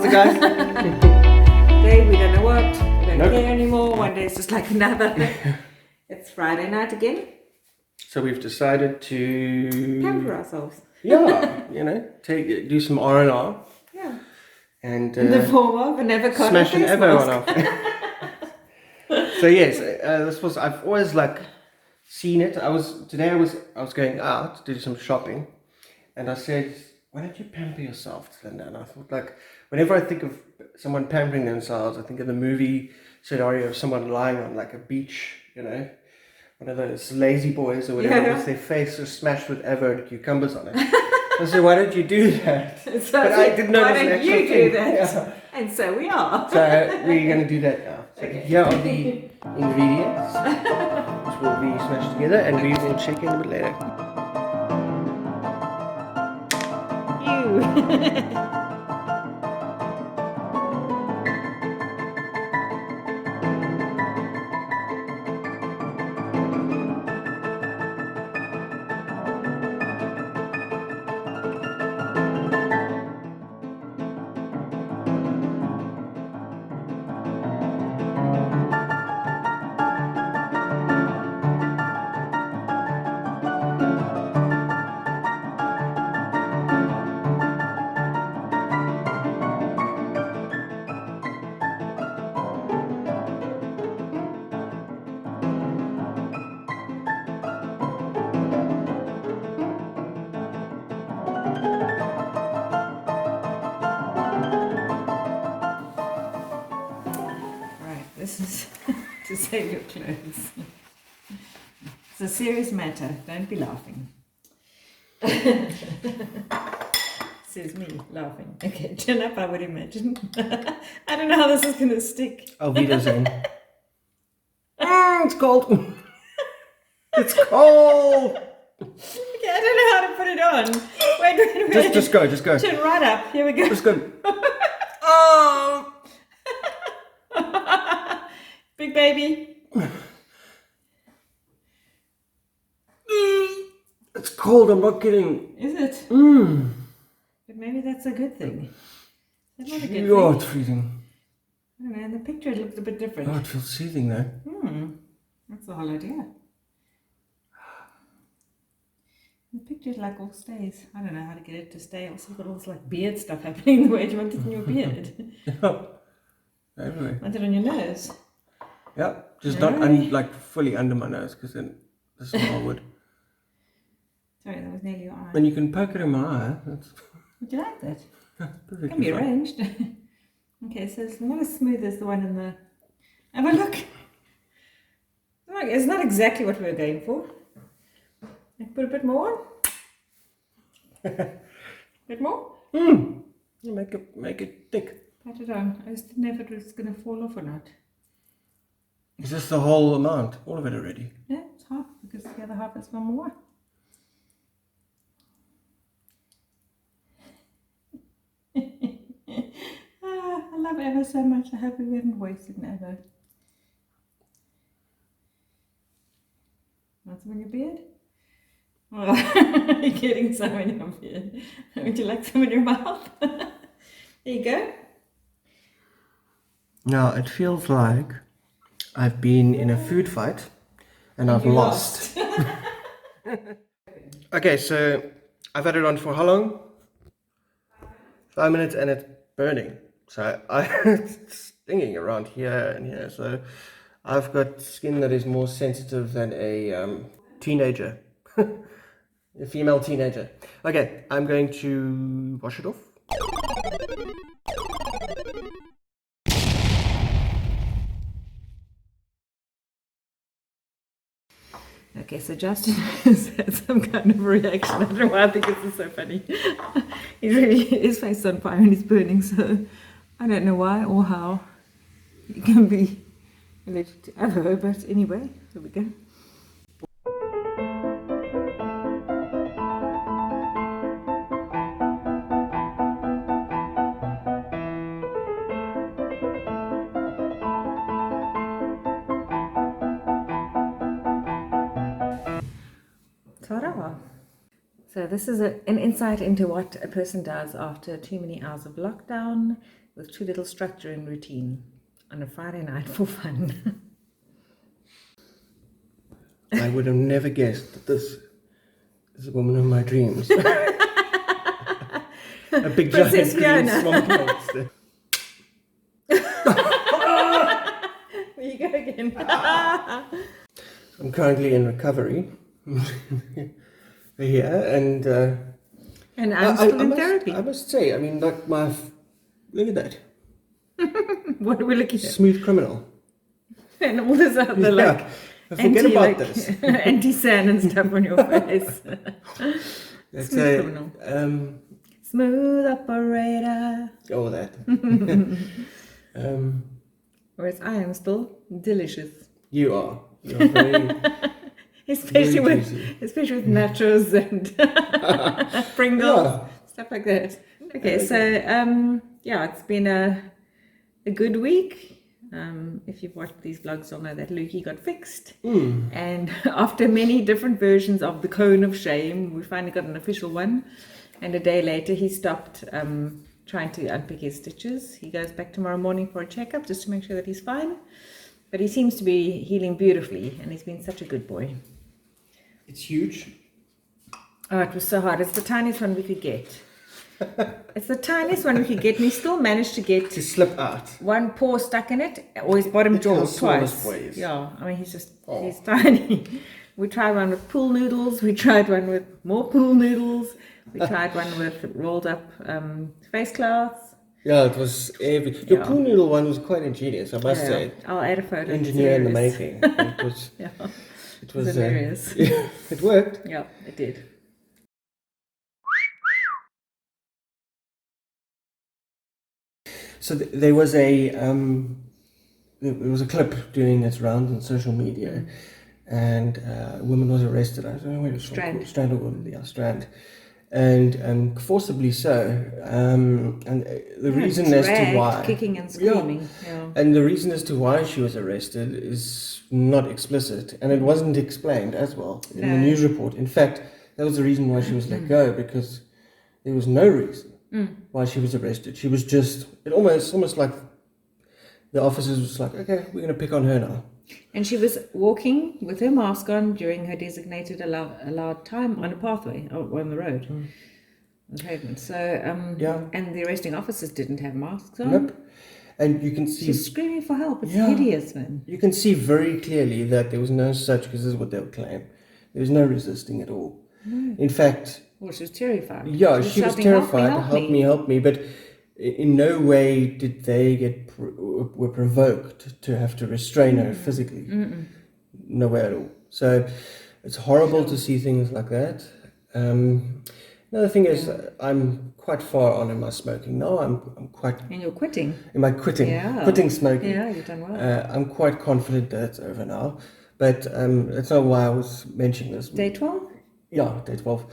How's it, guys? Today we don't know what, we don't Nope. care anymore. One day it's just like another. It's Friday night again. So we've decided to Pamper ourselves. yeah, you know, do some R&R Yeah. and In the form of an avocado smash an face Evo mask. on our face. So yes, I've always like seen it. I was going out to do some shopping, and I said, why don't you pamper yourself, Linda? And I thought, like, whenever I think of someone pampering themselves, I think of the movie scenario of someone lying on like a beach, you know, one of those lazy boys or whatever, Yeah. with their face is smashed with Evo and cucumbers on it. I said, why don't you do that? So But I didn't know why it was an don't actual you thing. do that? Yeah. And so we are. So we're going to do that now. So Okay. here are the ingredients, which will be smashed together, and we will check in a bit later. You. This is to save your clothes. It's a serious matter. Don't be laughing. This is me laughing. Okay, turn up, I would imagine. I don't know how this is going to stick. Auf Wiedersehen. It's cold. It's cold. Okay, I don't know how to put it on. Wait. Just go. Turn right up. Here we go. Just go. Oh. Big baby. It's cold, I'm not kidding. Is it? But maybe that's a good thing. Is that not a good Oh, thing? it's freezing. I don't know, in the picture it looks a bit different. Oh, it feels soothing though. That's the whole idea. The picture like all stays. I don't know how to get it to stay. Also got all this like beard stuff happening the way you want it in your beard. Anyway. Want it on your nose? Yeah, just Really? not like fully under my nose, because then this is more wood. Sorry, that was nearly your eye. And you can poke it in my eye. That's Would you like that? perfectly Can be fine. arranged. Okay, so it's not as smooth as the one in the... Have a look. Look, it's not exactly what we were going for. I put a bit more on. Bit more. You make it thick. Pat it on. I just didn't know if it was going to fall off or not. Is this the whole amount? All of it already? Yeah, it's half because the other half is one more. I love Eva so much. I hope we haven't wasted an Eva. Want some in your beard? Oh, you're getting some in your beard. Would you like some in your mouth? There you go. Now, it feels like I've been in a food fight and I've You lost. Okay, so I've had it on for how long? 5 minutes, and it's burning. So it's stinging around here and here. So I've got skin that is more sensitive than a teenager, a female teenager. Okay, I'm going to wash it off. Okay, so Justin has had some kind of reaction. I don't know why I think this is so funny. His face is on fire and he's burning, so I don't know why or how it can be related to Avo, but anyway, here we go. Ta-da! So this is an insight into what a person does after too many hours of lockdown. with too little structure and routine on a Friday night for fun. I would have never guessed that this is the woman of my dreams. A big Princess giant green Fiona. swamp monster. There you go again. I'm currently in recovery here, and And I'm still in must, therapy. I must say, I mean, like look at that, What are we looking at? smooth criminal. And all this other like forget about this. anti-sand and stuff on your face. That's Smooth criminal. Smooth operator. Oh, that. Whereas I am still delicious. You are. You're very. Especially Very with juicy. nachos and Pringles, Yeah. stuff like that. Okay, so it's been a good week. If you've watched these vlogs, you'll know that Lukey got fixed. And after many different versions of the cone of shame, we finally got an official one. And a day later, he stopped trying to unpick his stitches. He goes back tomorrow morning for a checkup just to make sure that he's fine. But he seems to be healing beautifully, and he's been such a good boy. It's huge. Oh, it was so hard. It's the tiniest one we could get. It's the tiniest one we could get, and he still managed to get To slip out. one paw stuck in it, or his bottom Look how jaw small this twice. boy is. Yeah, I mean, he's Oh. tiny. We tried one with pool noodles. We tried one with more pool noodles. We tried one with rolled up face cloths. Yeah, it was every. Your Yeah. pool noodle one was quite ingenious, I must say. I'll add a photo. Engineer in the It's making. It was. yeah, It was. hilarious. It worked. Yeah, it did. So there was a clip doing its rounds on social media, and a woman was arrested. I don't know where it was from. Strand. Strand, and forcibly so. And the reason as to Dragged, why, kicking and screaming. Yeah. and the reason as to why she was arrested is not explicit, and it wasn't explained as well in the No. news report. In fact, that was the reason why she was let go, because there was no reason why she was arrested. She was just almost like the officers was like, okay, we're going to pick on her now. And she was walking with her mask on during her designated allowed time on a pathway or on the road, on the pavement. So, and the arresting officers didn't have masks on. Nope. And you can see, She's screaming for help. It's Yeah. hideous, man. you can see very clearly that there was no such, because this is what they'll claim. There was no resisting at all. In fact, Well, she was terrified. yeah, she was shouting, terrified. Help me. Help me! But in no way did they were provoked to have to restrain her physically. No way at all. So it's horrible to see things like that. Another thing is, I'm quite far on in my smoking now. I'm quite And you're quitting. in my quitting smoking. Yeah, you've done well. I'm quite confident that it's over now. But that's not why I was mentioning this. Day 12? Yeah, day 12.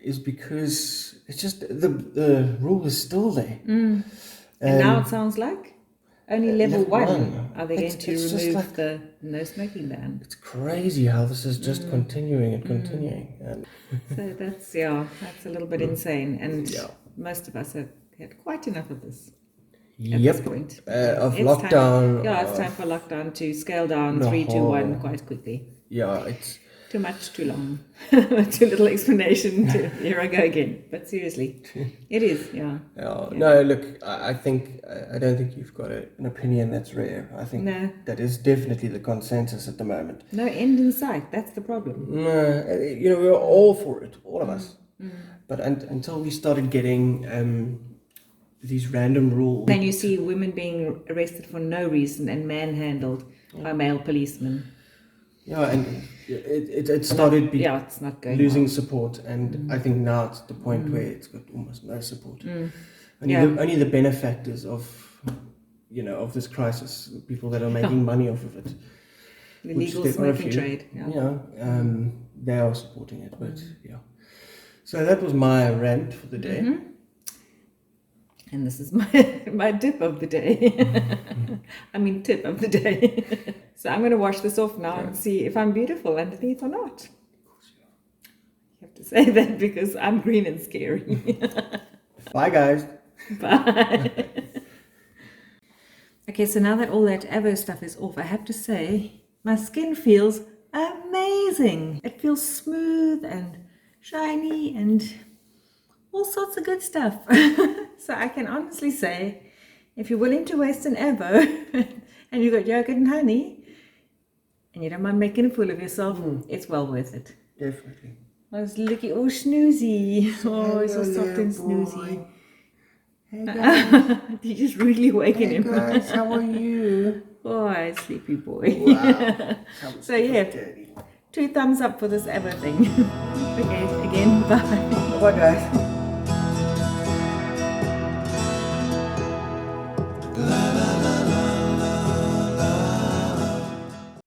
Is because it's just the rule is still there. And now it sounds like only level level 1 one. are they going It's to just remove like- the no smoking ban. It's crazy how this is just continuing and continuing. And So that's a little bit insane. And Yeah. most of us have had quite enough of this at yep, this point. of It's lockdown. Time, it's time for lockdown to scale down the 3, 2, 1 whole- quite quickly. Yeah, it's Too much, too long. Too little explanation. Here I go again. But seriously, it is, yeah. no. Look, I think I don't think you've got an opinion that's rare. I think No. that is definitely the consensus at the moment. No end in sight. That's the problem. We're all for it, all of us. But until we started getting these random rules, Then you see women being arrested for no reason and manhandled by male policemen. yeah, and it started It's not going losing well. support, and I think now it's the point where it's got almost no support. Yeah. Only the benefactors of this crisis, the people that are making money off of it, The which legal there are a smoking few, trade. they are supporting it. But so that was my rant for the day. And this is my dip of the day. I mean, tip of the day. So I'm going to wash this off now and see if I'm beautiful underneath or not. You have to say that because I'm green and scary. Bye, guys. Bye. Okay, so now that all that Evo stuff is off, I have to say, my skin feels amazing. It feels smooth and shiny and all sorts of good stuff. So I can honestly say, if you're willing to waste an Evo and you've got yogurt and honey, and you don't mind making a fool of yourself, it's well worth it. Definitely. I was looking all snoozy. Oh, he's all soft and snoozy. Hey guys. You're just really waking Hey him. guys, how are you? Oh, sleepy boy. Wow. So yeah, 2 thumbs up for this Evo thing. Okay, again, bye. Bye guys.